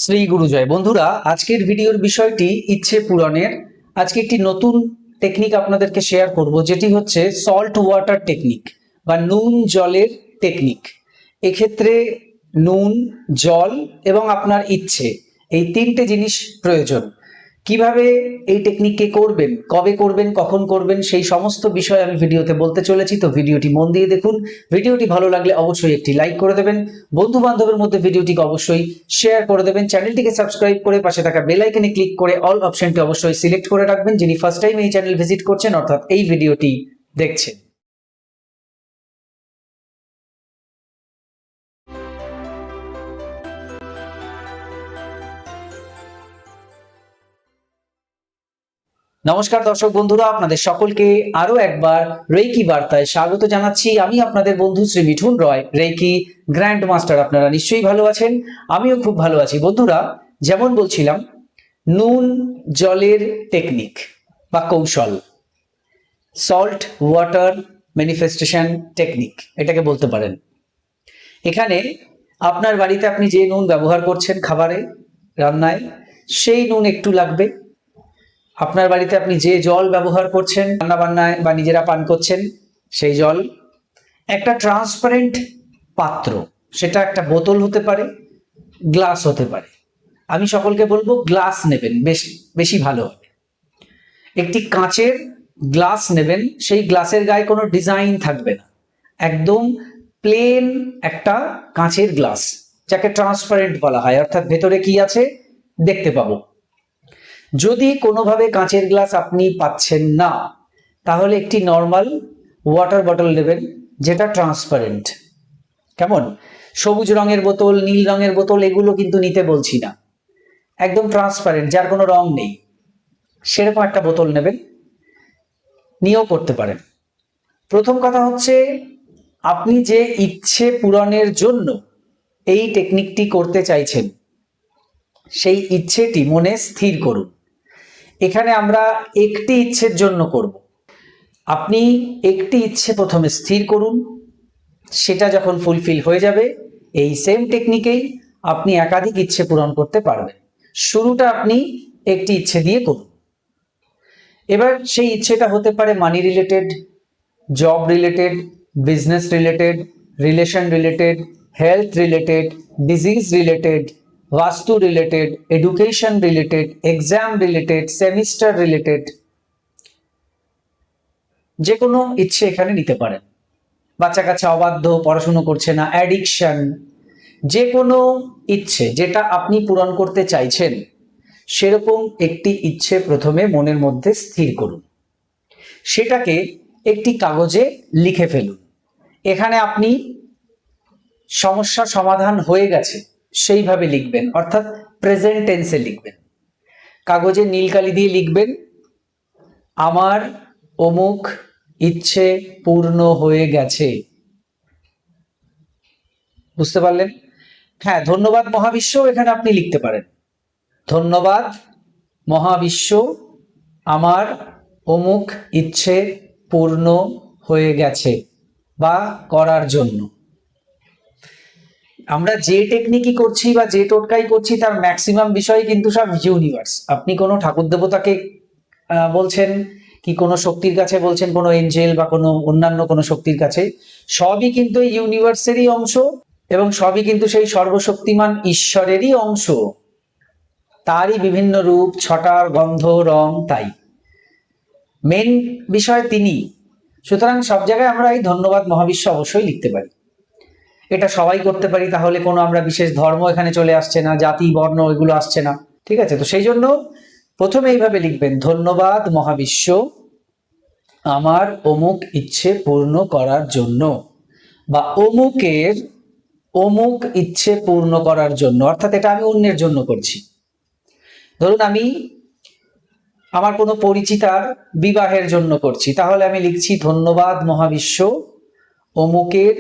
শ্রী গুরুজয়। বন্ধুরা, আজকের ভিডিওর বিষয়টি ইচ্ছে পূরণের। আজকে একটি নতুন টেকনিক আপনাদেরকে শেয়ার করব, যেটি হচ্ছে সল্ট ওয়াটার টেকনিক বা নুন জলের টেকনিক। এক্ষেত্রে নুন, জল এবং আপনার ইচ্ছে, এই তিনটে জিনিস প্রয়োজন। কিভাবে এই টেকনিককে করবেন, কবে করবেন, কখন করবেন, সেই সমস্ত বিষয় আমি ভিডিওতে বলতে চলেছি। তো ভিডিওটি মন দিয়ে দেখুন। ভিডিওটি ভালো লাগলে অবশ্যই একটি লাইক করে দেবেন, বন্ধু বান্ধবের মধ্যে ভিডিওটিকে অবশ্যই শেয়ার করে দেবেন, চ্যানেলটিকে সাবস্ক্রাইব করে পাশে থাকা বেল আইকনে ক্লিক করে অল অপশনটি অবশ্যই সিলেক্ট করে রাখবেন, যিনি ফার্স্ট টাইম এই চ্যানেল ভিজিট করছেন অর্থাৎ এই ভিডিওটি দেখছেন। নমস্কার দর্শক বন্ধুরা, আপনাদের সকলকে আরো একবার রেইকি বার্তায় স্বাগত জানাচ্ছি। আমি আপনাদের বন্ধু শ্রী মিঠুন রয়, রেইকি গ্র্যান্ড মাস্টার। আপনারা নিশ্চয়ই ভালো আছেন, আমিও খুব ভালো আছি। বন্ধুরা, যেমন বলছিলাম, নুন জলের টেকনিক বা কৌশল, সল্ট ওয়াটার ম্যানিফেস্টেশন টেকনিক এটাকে বলতে পারেন। এখানে আপনার বাড়িতে আপনি যে নুন ব্যবহার করছেন খাবারে, রান্নায়, সেই নুন একটু লাগবে। আপনার বাড়িতে আপনি যে জল ব্যবহার করছেন রান্না বান্নায় বা নিজেরা পান করছেন, সেই জল। একটা ট্রান্সপারেন্ট পাত্র, সেটা একটা বোতল হতে পারে, গ্লাস হতে পারে। আমি সকলকে বলবো গ্লাস নেবেন, বেশি বেশি ভালো হবে। একটি কাঁচের গ্লাস নেবেন, সেই গ্লাসের গায়ে কোনো ডিজাইন থাকবে না, একদম প্লেন একটা কাঁচের গ্লাস, যাকে ট্রান্সপারেন্ট বলা হয়, অর্থাৎ ভেতরে কি আছে দেখতে পাবো। যদি কোনোভাবে কাঁচের গ্লাস আপনি পাচ্ছেন না, তাহলে একটি নর্মাল ওয়াটার বটল নেবেন, যেটা ট্রান্সপারেন্ট। কেমন? সবুজ রঙের বোতল, নীল রঙের বোতল, এগুলো কিন্তু নিতে বলছি না। একদম ট্রান্সপারেন্ট, যার কোনো রং নেই, সেরকম একটা বোতল নেবেন। নিয়েও করতে পারেন। প্রথম কথা হচ্ছে, আপনি যে ইচ্ছে পূরণের জন্য এই টেকনিকটি করতে চাইছেন, সেই ইচ্ছেটি মনে স্থির করুন। এখানে আমরা একটি ইচ্ছের জন্য করব। আপনি একটি ইচ্ছে প্রথমে স্থির করুন, সেটা যখন ফুলফিল হয়ে যাবে, এই সেম টেকনিকেই আপনি একাধিক ইচ্ছে পূরণ করতে পারবেন। শুরুটা আপনি একটি ইচ্ছে দিয়ে করুন। এবার সেই ইচ্ছেটা হতে পারে money related, job related, business related, relation related, health related, disease related, vastu related, education related, exam related, semester related, যে কোনো ইচ্ছে এখানে নিতে পারেন। বাচ্চা কাচ্চা অবাধ্য, পড়াশুনো করছে না, অ্যাডিকশন, যে কোনো ইচ্ছে যেটা আপনি পূরণ করতে চাইছেন, সেরকম একটি ইচ্ছে প্রথমে মনের মধ্যে স্থির করুন। সেটাকে একটি কাগজে লিখে ফেলুন। এখানে আপনি সমস্যা সমাধান হয়ে গেছে সেইভাবে লিখবেন, অর্থাৎ প্রেজেন্ট টেন্সে লিখবেন। কাগজে নীল কালি দিয়ে লিখবেন, আমার অমুক ইচ্ছে পূর্ণ হয়ে গেছে। বুঝতে পারলেন? হ্যাঁ, ধন্যবাদ মহাবিশ্ব এখানে আপনি লিখতে পারেন। ধন্যবাদ মহাবিশ্ব, আমার অমুক ইচ্ছে পূর্ণ হয়ে গেছে বা করার জন্য। আমরা যে টেকনিকই করছি বা যে টোটকাই করছি, তার ম্যাক্সিমাম বিষয় কিন্তু সব ইউনিভার্স। আপনি কোনো ঠাকুর দেবতাকে বলছেন, কি কোনো শক্তির কাছে বলছেন, কোনো এঞ্জেল বা কোনো অন্যান্য কোনো শক্তির কাছে, সবই কিন্তু এই ইউনিভার্সেরই অংশ এবং সবই কিন্তু সেই সর্বশক্তিমান ঈশ্বরেরই অংশ। তারই বিভিন্ন রূপ, ছটার গন্ধ, রং, তাই মেন বিষয় তিনি। সুতরাং সব জায়গায় আমরা এই ধন্যবাদ মহাবিশ্ব অবশ্যই লিখতে পারি। এটা সবাই করতে পারি, তাহলে কোনো আমরা বিশেষ ধর্ম এখানে চলে আসছে না, জাতি বর্ণ এগুলো আসছে না। ঠিক আছে? তো সেই জন্য প্রথমে এইভাবে লিখবেন, ধন্যবাদ মহাবিশ্ব, আমার অমুক ইচ্ছে পূর্ণ করার জন্য, বা অমুকের অমুক ইচ্ছে পূর্ণ করার জন্য। অর্থাৎ এটা আমি অন্যের জন্য করছি। ধরুন আমি আমার কোনো পরিচিতার বিবাহের জন্য করছি, তাহলে আমি লিখছি, ধন্যবাদ মহাবিশ্ব, অমুকের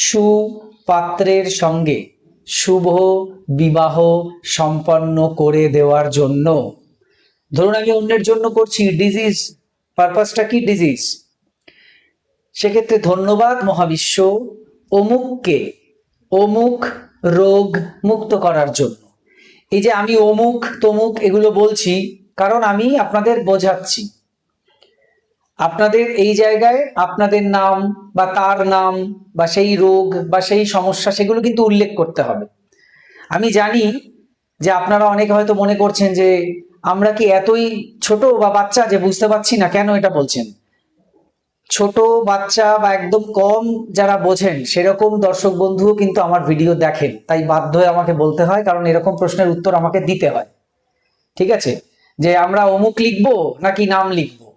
সুপাত্রের সঙ্গে শুভ বিবাহ সম্পন্ন করে দেওয়ার জন্য। ধরুন আমি অন্যের জন্য করছি, ডিজিজ, পারপাসটা কি? ডিজিজ। সেক্ষেত্রে ধন্যবাদ মহাবিশ্ব, অমুককে অমুক রোগ মুক্ত করার জন্য। এই যে আমি অমুক তমুক এগুলো বলছি, কারণ আমি আপনাদের বোঝাচ্ছি, আপনাদের এই জায়গায় আপনাদের নাম বা তার নাম বা সেই রোগ বা সেই সমস্যা সেগুলো কিন্তু উল্লেখ করতে হবে। আমি জানি যে আপনারা অনেকে হয়তো মনে করছেন যে আমরা কি এতই ছোট বা বাচ্চা যে বুঝতে পারছি না, কেন এটা বলছেন? ছোট বাচ্চা বা একদম কম যারা বোঝেন সেরকম দর্শক বন্ধুও কিন্তু আমার ভিডিও দেখেন, তাই বাধ্য হয়ে আমাকে বলতে হয়, কারণ এরকম প্রশ্নের উত্তর আমাকে দিতে হয়। ঠিক আছে, যে আমরা অমুক লিখবো নাকি নাম লিখবো।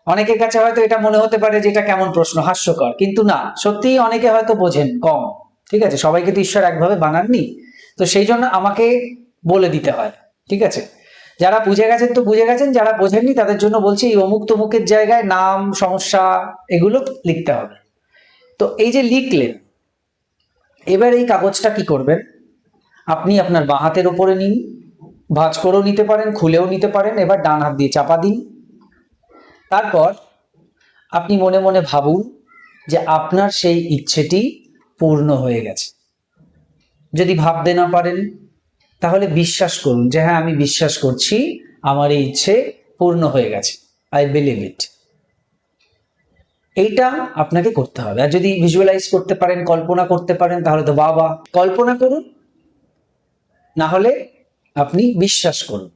অনেকের কাছে হয়তো এটা মনে হতে পারে যে এটা কেমন প্রশ্ন, হাস্যকর, কিন্তু না, সত্যিই অনেকে হয়তো বোঝেন কম। ঠিক আছে, সবাইকে তো ঈশ্বর একভাবে বানাননি, তো সেই জন্য আমাকে বলে দিতে হয়। ঠিক আছে, যারা বুঝে গেছেন তো বুঝে গেছেন, যারা বোঝেননি তাদের জন্য বলছি এই অমুক তমুকের জায়গায় নাম সমস্যা এগুলো লিখতে হবে। তো এই যে লিখলেন, এবার এই কাগজটা কি করবেন, আপনি আপনার বাঁ হাতের উপরে নিন, ভাঁজ করেও নিতে পারেন, খুলেও নিতে পারেন। এবার ডান হাত দিয়ে চাপা দিন। তারপর আপনি মনে মনে ভাবুন যে আপনার সেই ইচ্ছেটি পূর্ণ হয়ে গেছে। যদি ভাবতে না পারেন তাহলে বিশ্বাস করুন যে হ্যাঁ, আমি বিশ্বাস করছি আমার এই ইচ্ছে পূর্ণ হয়ে গেছে, আই বিলিভ ইট। এইটা আপনাকে করতে হবে। আর যদি ভিজুয়ালাইজ করতে পারেন, কল্পনা করতে পারেন, তাহলে তো বাবা, কল্পনা করুন, না হলে আপনি বিশ্বাস করুন।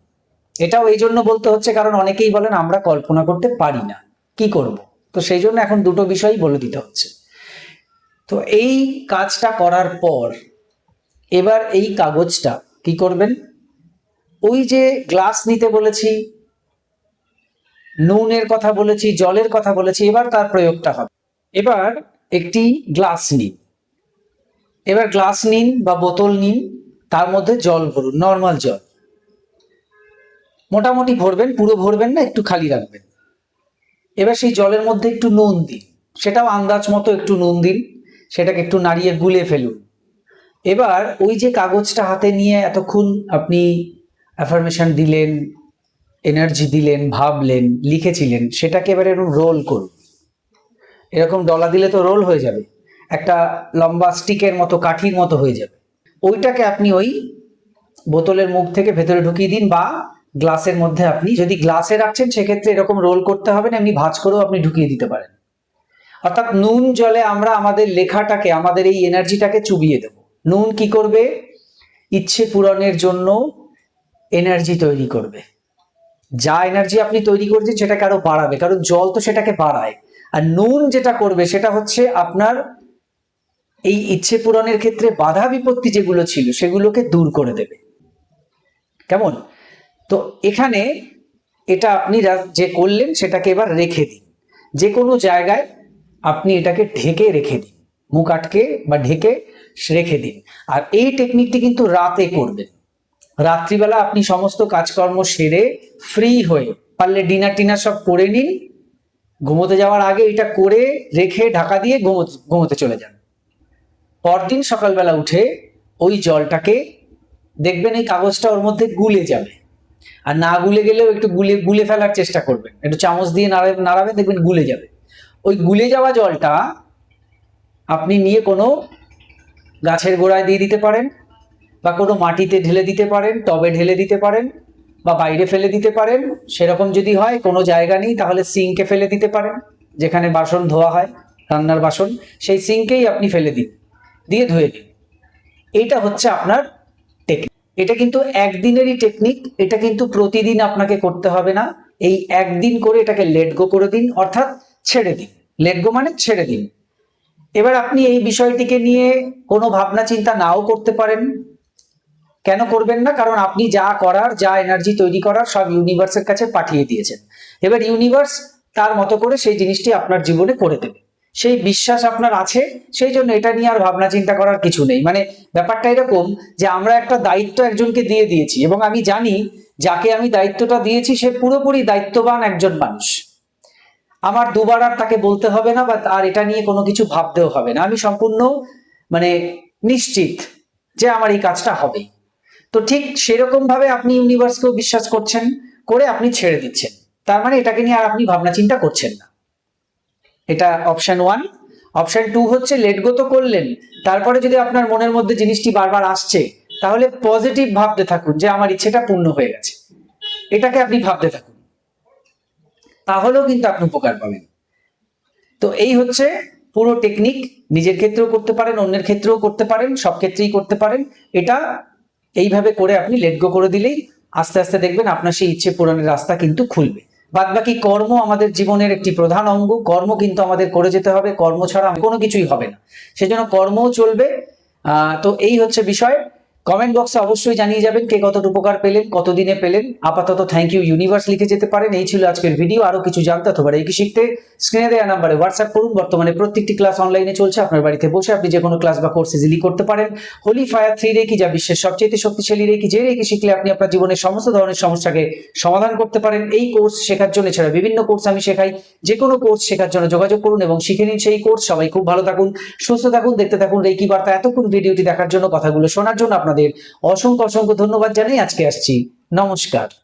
এটাও এই জন্য বলতে হচ্ছে কারণ অনেকেই বলেন আমরা কল্পনা করতে পারি না, কি করব। তো সেই জন্য এখন দুটো বিষয়ই বলে দিতে হচ্ছে। তো এই কাজটা করার পর এবার এই কাগজটা কি করবেন, ওই যে গ্লাস নিতে বলেছি, নুনের কথা বলেছি, জলের কথা বলেছি, এবার তার প্রয়োগটা হবে। এবার একটি গ্লাস নিন, এবার গ্লাস নিন বা বোতল নিন, তার মধ্যে জল ভরুন, নর্মাল জল, মোটামুটি ভরবেন, পুরো ভরবেন না, একটু খালি রাখবেন। এবার সেই জলের মধ্যে একটু নুন দিন, সেটাও আন্দাজ মতো একটু নুন দিন, সেটাকে একটু নাড়িয়ে গুলে ফেলুন। এবার ওই যে কাগজটা হাতে নিয়ে এতক্ষণ আপনি অ্যাফার্মেশন দিলেন, এনার্জি দিলেন, ভাবলেন, লিখেছিলেন, সেটাকে এবার এরকম রোল করুন। এরকম ডলা দিলে তো রোল হয়ে যাবে, একটা লম্বা স্টিকের মতো, কাঠির মতো হয়ে যাবে। ওইটাকে আপনি ওই বোতলের মুখ থেকে ভেতরে ঢুকিয়ে দিন, বা গ্লাসের মধ্যে, আপনি যদি গ্লাসে রাখছেন সেক্ষেত্রে এরকম রোল করতে হবে না, এমনি ভাঁজ করেও আপনি ঢুকিয়ে দিতে পারেন। অর্থাৎ নুন জলে আমরা আমাদের লেখাটাকে, আমাদের এই এনার্জিটাকে চুবিয়ে দেব। নুন কি করবে, ইচ্ছে পূরণের জন্য এনার্জি তৈরি করবে। যা এনার্জি আপনি তৈরি করছেন সেটাকে আরো বাড়াবে, কারণ জল তো সেটাকে বাড়ায়। আর নুন যেটা করবে সেটা হচ্ছে আপনার এই ইচ্ছে পূরণের ক্ষেত্রে বাধা বিপত্তি যেগুলো ছিল সেগুলোকে দূর করে দেবে। কেমন? তো এখানে এটা আপনি যে করলেন সেটাকে এবার রেখে দিন, যে কোনো জায়গায় আপনি এটাকে ঢেকে রেখে দিন, মুখ আটকে বা ঢেকে রেখে দিন। আর এই টেকনিকটি কিন্তু রাতে করবেন। রাত্রিবেলা আপনি সমস্ত কাজকর্ম সেরে ফ্রি হয়ে, পারলে ডিনার টিনার সব করে নিন, ঘুমোতে যাওয়ার আগে এটা করে রেখে ঢাকা দিয়ে ঘুমোতে চলে যান। পরদিন সকালবেলা উঠে ওই জলটাকে দেখবেন এই কাগজটা ওর মধ্যে গুলে যাবে। আর না গুলে গেলেও একটু গুলে ফেলার চেষ্টা করবেন, একটু চামচ দিয়ে নাড়াবেন, দেখবেন গুলে যাবে। ওই গুলে যাওয়া জলটা আপনি নিয়ে কোনো গাছের গোড়ায় দিয়ে দিতে পারেন, বা কোনো মাটিতে ঢেলে দিতে পারেন, টবে ঢেলে দিতে পারেন, বা বাইরে ফেলে দিতে পারেন। সেরকম যদি হয়, কোনো জায়গা নেই, তাহলে সিঙ্কে ফেলে দিতে পারেন, যেখানে বাসন ধোয়া হয়, রান্নার বাসন, সেই সিঙ্কেই আপনি ফেলে দিন, দিয়ে ধুয়ে দিন। এইটা হচ্ছে আপনার টেকনিক। এটা কিন্তু একদিনেরই টেকনিক, এটা কিন্তু প্রতিদিন আপনাকে করতে হবে না। এই একদিন করে এটাকে লেট গো করে দিন, অর্থাৎ ছেড়ে দিন। লেট গো মানে ছেড়ে দিন। এবার আপনি এই বিষয়টিকে নিয়ে কোনো ভাবনা চিন্তা নাও করতে পারেন। কেন করবেন না? কারণ আপনি যা করার, যা এনার্জি তৈরি করার, সব ইউনিভার্সের কাছে পাঠিয়ে দিয়েছেন। এবার ইউনিভার্স তার মতো করে সেই জিনিসটি আপনার জীবনে করে দেবে, সেই বিশ্বাস আপনার আছে। সেই জন্য এটা নিয়ে আর ভাবনা চিন্তা করার কিছু নেই। মানে ব্যাপারটা এরকম যে আমরা একটা দায়িত্ব একজনকে দিয়ে দিয়েছি, এবং আমি জানি যাকে আমি দায়িত্বটা দিয়েছি সে পুরোপুরি দায়িত্ববান একজন মানুষ। আমার দুবার আর তাকে বলতে হবে না, বা আর এটা নিয়ে কোনো কিছু ভাবতেও হবে না। আমি সম্পূর্ণ মানে নিশ্চিত যে আমার এই কাজটা হবে। তো ঠিক সেরকম ভাবে আপনি ইউনিভার্সকেও বিশ্বাস করছেন, করে আপনি ছেড়ে দিচ্ছেন। তার মানে এটাকে নিয়ে আর আপনি ভাবনা চিন্তা করছেন না। এটা অপশন 1। অপশন 2 হচ্ছে লেট গো তো করলেন, তারপরে যদি আপনার মনের মধ্যে জিনিসটি বারবার আসছে, তাহলে পজিটিভ ভাবতে থাকুন যে আমার ইচ্ছেটা পূর্ণ হয়ে গেছে, এটাকে আপনি ভাবতে থাকুন, তাহলেও কিন্তু আপনি উপকার পাবেন। তো এই হচ্ছে পুরো টেকনিক। নিজের ক্ষেত্রেও করতে পারেন, অন্যের ক্ষেত্রেও করতে পারেন, সব ক্ষেত্রেই করতে পারেন। এটা এইভাবে করে আপনি লেট গো করে দিলেই আস্তে আস্তে দেখবেন আপনার সেই ইচ্ছে পূরণের রাস্তা কিন্তু খুলবে। বাদ বাকি কর্ম আমাদের জীবনের একটি প্রধান অঙ্গ, কর্ম কিন্তু আমাদের করে যেতে হবে, কর্ম ছাড়া কোনো কিছুই হবে না, সেজন্য কর্মও চলবে। তো এই হচ্ছে বিষয়। কমেন্ট বক্সে অবশ্যই জানিয়ে যাবেন কে কতটা উপকার পেলেন, কতদিনে পেলেন। আপাতত থ্যাংক ইউ ইউনিভার্স লিখে যেতে পারেন। এই ছিল আজকের ভিডিও। আরো কিছু জানতে অথবা রেকি শিখতে স্ক্রিনে দেওয়া নাম্বারে হোয়াটসঅ্যাপ করুন। বর্তমানে প্রত্যেকটি ক্লাস অনলাইনে চলছে, আপনার বাড়িতে বসে আপনি যে কোনো ক্লাস বা কোর্স ইজিলি করতে পারেন। হোলি ফায়ার 3 রেকি, যা বিশ্বের সবচেয়ে শক্তিশালী রেকি, যে রেকি শিখলে আপনি আপনার জীবনের সমস্ত ধরনের সমস্যাকে সমাধান করতে পারেন। এই কোর্স শেখার জন্য, এছাড়া বিভিন্ন কোর্স আমি শেখাই, যে কোনো কোর্স শেখার জন্য যোগাযোগ করুন এবং শিখে নিন সেই কোর্স। সবাই খুব ভালো থাকুন, সুস্থ থাকুন, দেখতে থাকুন রেকি বার্তা। এতক্ষণ ভিডিওটি দেখার জন্য, কথাগুলো শোনার জন্য আপনাদের অসংখ্য অসংখ্য ধন্যবাদ জানাই। আজকে আসছি, নমস্কার।